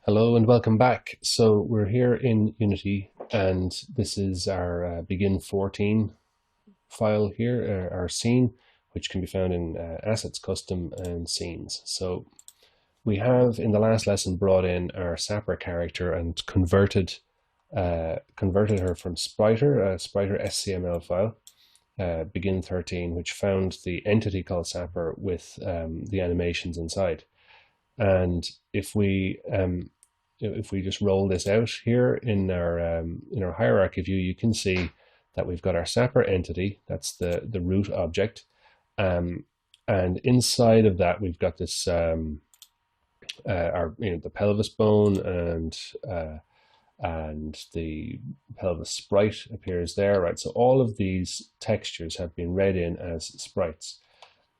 Hello and welcome back. So we're here in Unity, and this is our begin 14 file here, our scene, which can be found in assets, custom, and scenes. So we have in the last lesson brought in our Sapper character and converted her from Spriter, a Spriter SCML file, begin 13, which found the entity called Sapper with the animations inside. And if we just roll this out here in our hierarchy view, you can see that we've got our Sapper entity. That's the root object, and inside of that we've got this our the pelvis bone and the pelvis sprite appears there, right? So all of these textures have been read in as sprites.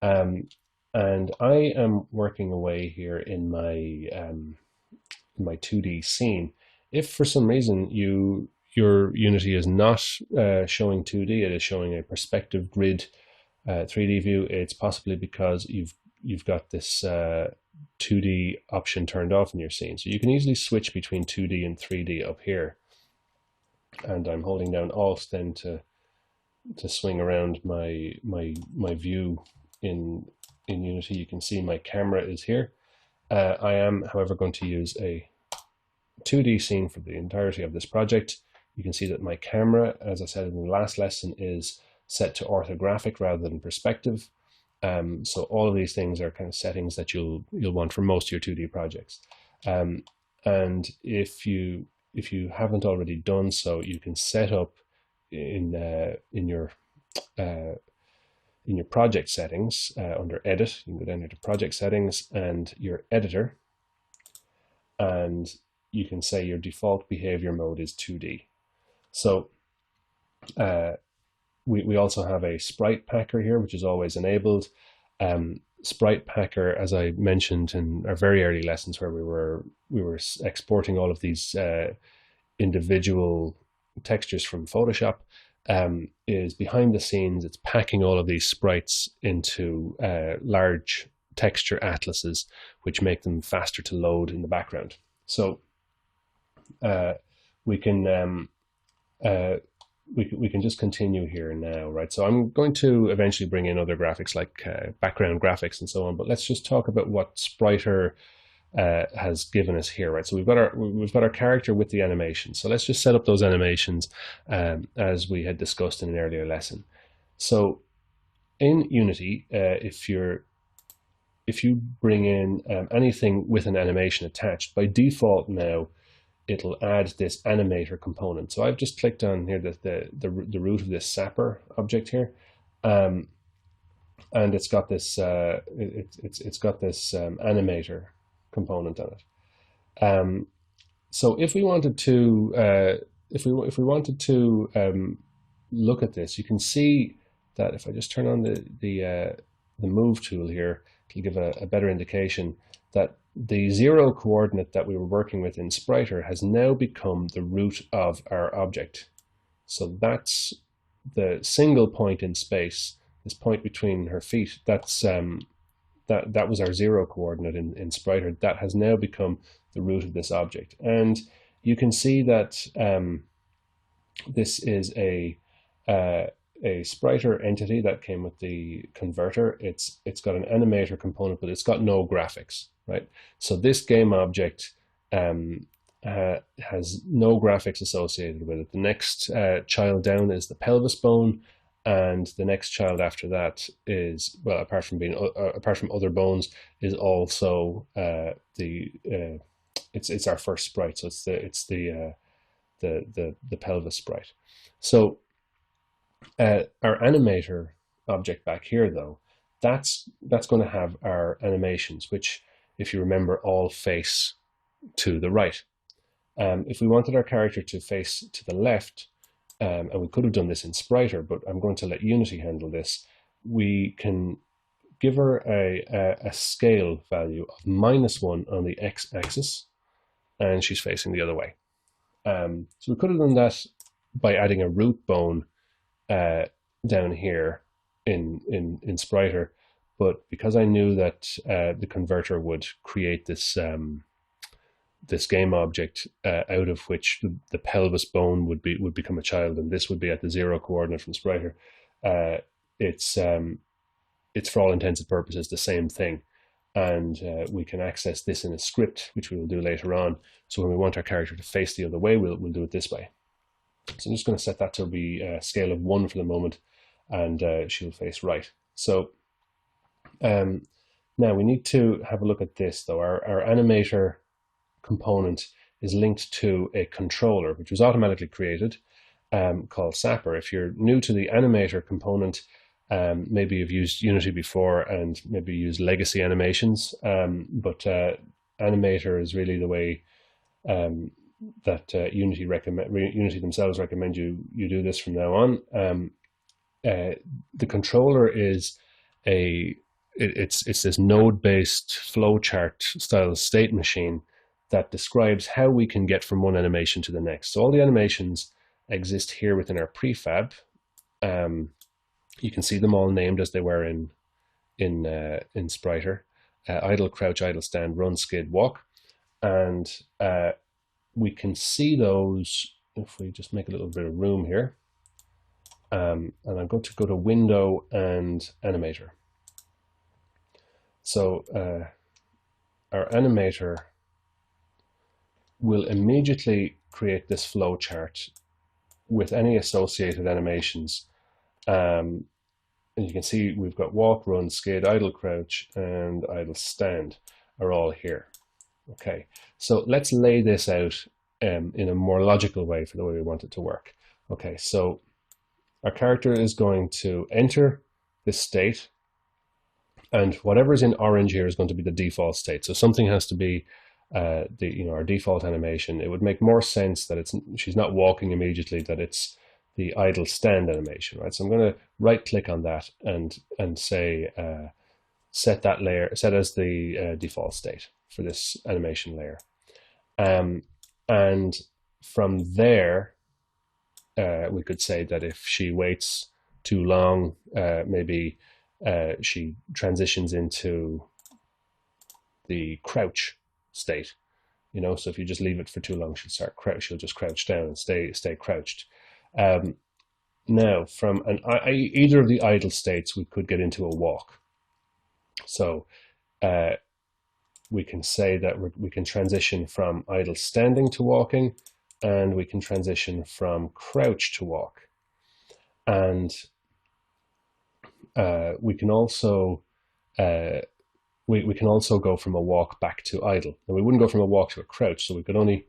And I am working away here in my 2D scene. If for some reason your Unity is not showing 2D, it is showing a perspective grid 3D view, it's possibly because you've got this 2D option turned off in your scene. So you can easily switch between 2D and 3D up here. And I'm holding down Alt then to swing around my view in Unity. You can see my camera is here. I am, however, going to use a 2D scene for the entirety of this project. You can see that my camera, as I said in the last lesson, is set to orthographic rather than perspective. So all of these things are kind of settings that you'll want for most of your 2D projects. And if you haven't already done so, you can set up in your project settings under Edit. You can go down here to Project Settings and your Editor, and you can say your default behavior mode is 2D. So we also have a Sprite Packer here, which is always enabled. Sprite Packer, as I mentioned in our very early lessons, where we were exporting all of these individual textures from Photoshop, is behind the scenes. It's packing all of these sprites into large texture atlases, which make them faster to load in the background. So we can just continue here now, right? So I'm going to eventually bring in other graphics like background graphics and so on, but let's just talk about what Spriter has given us here, right? So we've got our character with the animation. So let's just set up those animations as we had discussed in an earlier lesson. So in Unity, if you bring in anything with an animation attached, by default now it'll add this animator component. So I've just clicked on here the root of this Sapper object here, and it's got this it's got this animator component on it. So if we wanted to look at this, you can see that if I just turn on the move tool here, it'll give a better indication that the 0 coordinate that we were working with in Spriter has now become the root of our object. So that's the single point in space, this point between her feet. That's that was our 0 coordinate in Spriter. That has now become the root of this object. And you can see that this is a Spriter entity that came with the converter. It's got an animator component, but it's got no graphics, right? So this game object has no graphics associated with it. The next child down is the pelvis bone, and the next child after that is, well, apart from other bones, is also it's our first sprite. So it's the pelvis sprite. So our animator object back here, though, that's going to have our animations, which, if you remember, all face to the right. If we wanted our character to face to the left, and we could have done this in Spriter, but I'm going to let Unity handle this, we can give her a scale value of -1 on the x-axis, and she's facing the other way. So we could have done that by adding a root bone down here in Spriter, but because I knew that the converter would create this this game object out of which the pelvis bone would become a child, and this would be at the 0 coordinate from Spriter. It's for all intents and purposes the same thing, and we can access this in a script, which we will do later on. So when we want our character to face the other way, we'll do it this way. So I'm just going to set that to be a scale of 1 for the moment, and she'll face right. So now we need to have a look at this though. Our animator component is linked to a controller which was automatically created called Sapper. If you're new to the animator component, maybe you've used Unity before and maybe used legacy animations, but animator is really the way that Unity themselves recommend you do this from now on. The controller is it's this node-based flowchart style state machine that describes how we can get from one animation to the next. So all the animations exist here within our prefab. You can see them all named as they were in Spriter: idle, crouch, idle, stand, run, skid, walk, and we can see those if we just make a little bit of room here. And I'm going to go to Window and Animator. So our animator will immediately create this flow chart with any associated animations. And you can see we've got walk, run, skid, idle, crouch, and idle, stand are all here. Okay, so let's lay this out in a more logical way for the way we want it to work. Okay, so our character is going to enter this state, and whatever is in orange here is going to be the default state. So something has to be our default animation. It would make more sense that she's not walking immediately, that it's the idle stand animation, right? So I'm going to right click on that and say set that layer, set as the default state for this animation layer. And from there, we could say that if she waits too long, maybe she transitions into the crouch state. So if you just leave it for too long, she'll just crouch down and stay crouched. Now, from either of the idle states, we could get into a walk. So we can say that we can transition from idle standing to walking, and we can transition from crouch to walk. And we can also go from a walk back to idle. And we wouldn't go from a walk to a crouch, so we've only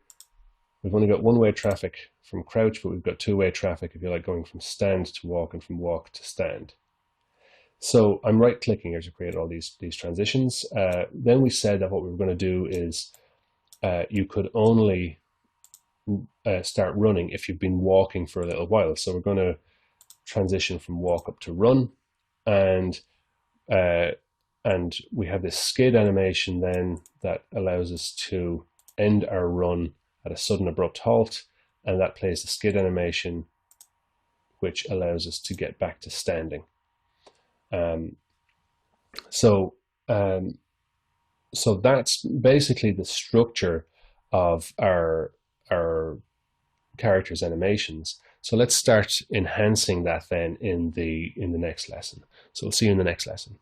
got one-way traffic from crouch, but we've got two-way traffic, if you like, going from stand to walk and from walk to stand. So I'm right-clicking here to create all these transitions. Then we said that what we were going to do is you could only start running if you've been walking for a little while. So we're going to transition from walk up to run, and we have this skid animation then that allows us to end our run at a sudden abrupt halt, and that plays the skid animation, which allows us to get back to standing. So that's basically the structure of our characters' animations. So let's start enhancing that then in the next lesson. So we'll see you in the next lesson.